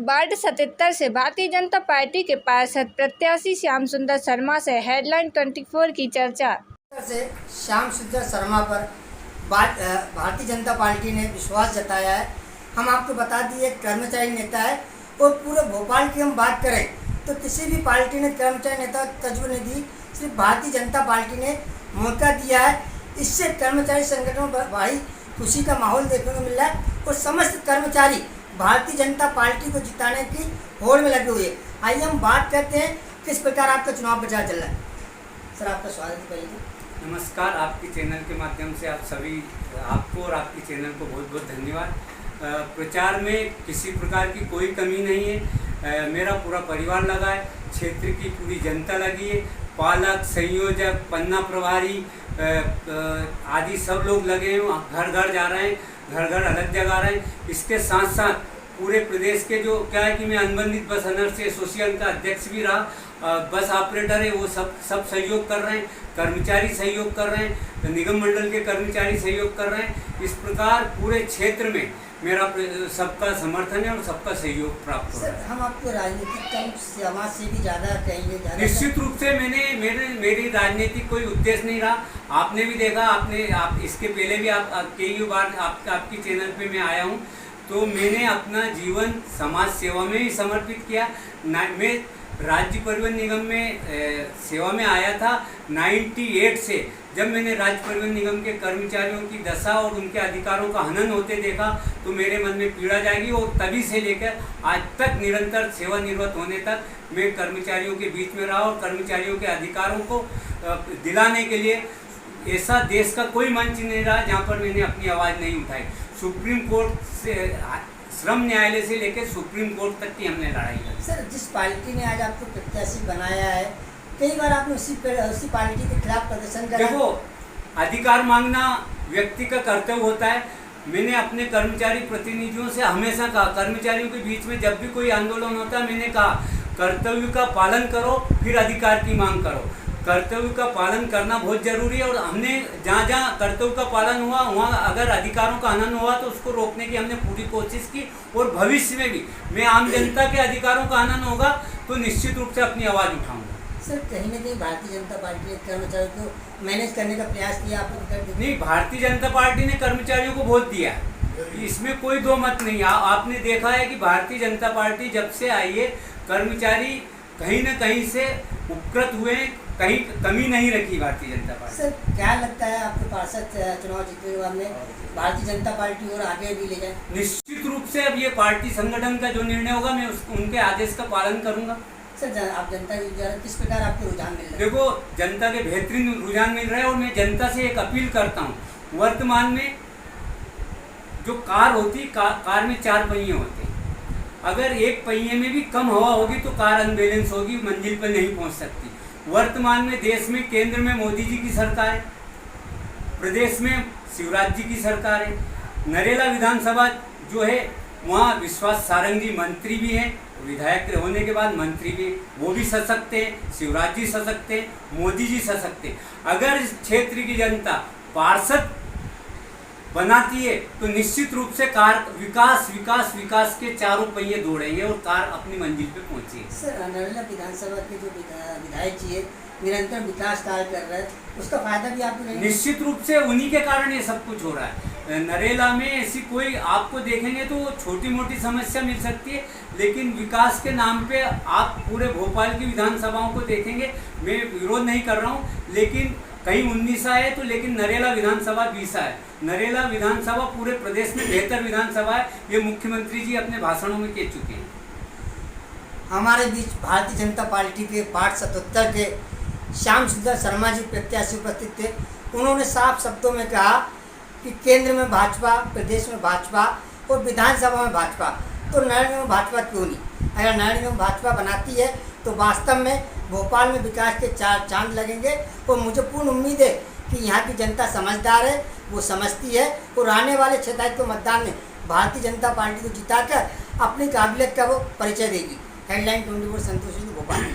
Ward 77 से Bharatiya Janata party के पार्षद प्रत्याशी श्याम सुंदर शर्मा से हेडलाइन 24 की चर्चा। से श्याम सुंदर शर्मा पर भारतीय जनता पार्टी ने विश्वास जताया है। हम आपको बता दिए कर्मचारी नेता है और पूरे भोपाल की हम बात करें तो किसी भी पार्टी ने कर्मचारी नेता तजुर्बा नहीं दी, सिर्फ भारतीय जनता पार्टी ने मौका दिया है। इससे कर्मचारी संगठनों पर भाई खुशी का माहौल देखने को मिल रहा है और समस्त कर्मचारी भारतीय जनता पार्टी को जिताने की होड़ में लगे हुए। आइए हम बात करते हैं किस प्रकार आपका चुनाव प्रचार चल रहा है। सर आपका स्वागत है। नमस्कार, आपकी चैनल के माध्यम से आप सभी आपको और आपकी चैनल को बहुत बहुत धन्यवाद। प्रचार में किसी प्रकार की कोई कमी नहीं है। मेरा पूरा परिवार लगा है, क्षेत्र की पूरी जनता लगी है, पालक, संयोजक, पन्ना प्रभारी आदि सब लोग लगे हैं। घर घर जा रहे हैं, घर घर अलग जगह रहे हैं। इसके साथ साथ पूरे प्रदेश के जो क्या है कि मैं अनुबंधित बस अनर्स एसोसिएशन का अध्यक्ष भी रहा, बस ऑपरेटर है, वो सब सहयोग कर रहे हैं, कर्मचारी सहयोग कर रहे हैं, निगम मंडल के कर्मचारी सहयोग कर रहे हैं। इस प्रकार पूरे क्षेत्र में मेरा सबका समर्थन है और सबका सहयोग प्राप्त हो रहा है। हम आपको राजनीतिक समाज से भी ज़्यादा कहेंगे। निश्चित रूप से मेरी राजनीतिक कोई उद्देश्य नहीं रहा। आपने भी देखा, आप इसके पहले भी आप कई बार आपकी चैनल पे मैं आया हूँ, तो मैंने अपना जीवन समाज सेवा में ही समर्पित किया। मैं राज्य परिवहन निगम में सेवा में आया था 98 से। जब मैंने राज्य परिवहन निगम के कर्मचारियों की दशा और उनके अधिकारों का हनन होते देखा तो मेरे मन में पीड़ा जागी और तभी से लेकर आज तक निरंतर सेवानिवृत्त होने तक मैं कर्मचारियों के बीच में रहा और कर्मचारियों के अधिकारों को दिलाने के लिए ऐसा देश का कोई मंच नहीं रहा जहाँ पर मैंने अपनी आवाज़ नहीं उठाई। सुप्रीम कोर्ट से, श्रम न्यायालय से लेकर सुप्रीम कोर्ट तक की हमने लड़ाई की। सर, जिस पार्टी ने आज आपको प्रत्याशी बनाया है, कई बार आपने उसी पार्टी के खिलाफ प्रदर्शन करा। देखो, अधिकार मांगना व्यक्ति का कर्तव्य होता है। मैंने अपने कर्मचारी प्रतिनिधियों से हमेशा कहा, कर्मचारियों के बीच में जब भी कोई आंदोलन होता है, मैंने कहा कर्तव्य का पालन करो फिर अधिकार की मांग करो। कर्तव्य का पालन करना बहुत जरूरी है और हमने जहाँ जहाँ कर्तव्य का पालन हुआ वहाँ अगर अधिकारों का हनन हुआ तो उसको रोकने की हमने पूरी कोशिश की और भविष्य में भी मैं आम जनता के अधिकारों का हनन होगा तो निश्चित रूप से अपनी आवाज़ उठाऊंगा। सर, कहीं ना कहीं भारतीय जनता पार्टी ने कर्मचारियों को मैनेज करने का प्रयास किया आपको? नहीं, भारतीय जनता पार्टी ने कर्मचारियों को वोट दिया, इसमें कोई दो मत नहीं। आपने देखा है कि भारतीय जनता पार्टी जब से आई है कर्मचारी कहीं न कहीं से उपकृत हुए, कहीं कमी नहीं रखी भारतीय जनता पार्टी। सर, क्या लगता है आपके पार्षद चुनाव जीतने के बाद में भारतीय जनता पार्टी और आगे भी ले जाए? निश्चित रूप से अब ये पार्टी संगठन का जो निर्णय होगा मैं उनके आदेश का पालन करूंगा। सर, आप जनता के किस प्रकार आपको रुझान मिल रहा है? देखो, जनता के बेहतरीन रुझान मिल रहा है और मैं जनता से एक अपील करता हूँ। वर्तमान में जो कार होती, कार में 4 पहिए होते हैं। अगर एक पहिए में भी कम हवा होगी तो कार अनबैलेंस होगी, मंजिल पर नहीं पहुँच सकती। वर्तमान में देश में केंद्र में मोदी जी की सरकार है, प्रदेश में शिवराज जी की सरकार है, नरेला विधानसभा जो है वहाँ विश्वास सारंग जी मंत्री भी हैं, विधायक होने के बाद मंत्री भी, वो भी सशक्त हैं, शिवराज जी सशक्त हैं, मोदी जी सशक्त हैं। अगर इस क्षेत्र की जनता पार्षद बनाती है तो निश्चित रूप से कार विकास विकास विकास के चारों पहिए दौड़ेंगे और कार अपनी मंजिल पे पहुंचेगी। सर, नरेला विधानसभा के जो विधायक जी है निरंतर विकास कार्य कर रहे हैं, उसका फायदा भी आपको नहीं? निश्चित रूप से उन्हीं के कारण ये सब कुछ हो रहा है। नरेला में ऐसी कोई आपको देखेंगे तो छोटी मोटी समस्या मिल सकती है, लेकिन विकास के नाम पे आप पूरे भोपाल की विधानसभाओं को देखेंगे। मैं विरोध नहीं कर रहा हूँ, लेकिन कहीं 19 है तो लेकिन नरेला विधानसभा 20 है। नरेला विधानसभा पूरे प्रदेश में बेहतर विधानसभा है, ये मुख्यमंत्री जी अपने भाषणों में कह चुके हैं। हमारे बीच भारतीय जनता पार्टी के वार्ड 77 के श्याम सुंदर शर्मा जी प्रत्याशी उपस्थित थे। उन्होंने साफ शब्दों में कहा कि केंद्र में भाजपा, प्रदेश में भाजपा और विधानसभा में भाजपा, तो नरेंद्र में भाजपा क्यों नहीं? अगर नरेंद्र में भाजपा बनाती है तो वास्तव में भोपाल में विकास के 4 चांद लगेंगे और मुझे पूर्ण उम्मीद है कि यहाँ की जनता समझदार है, वो समझती है और आने वाले 6 तारीख को मतदान में भारतीय जनता पार्टी को जिताकर अपनी काबिलियत का वो परिचय देगी। हेडलाइन 24 संतोष भोपाल।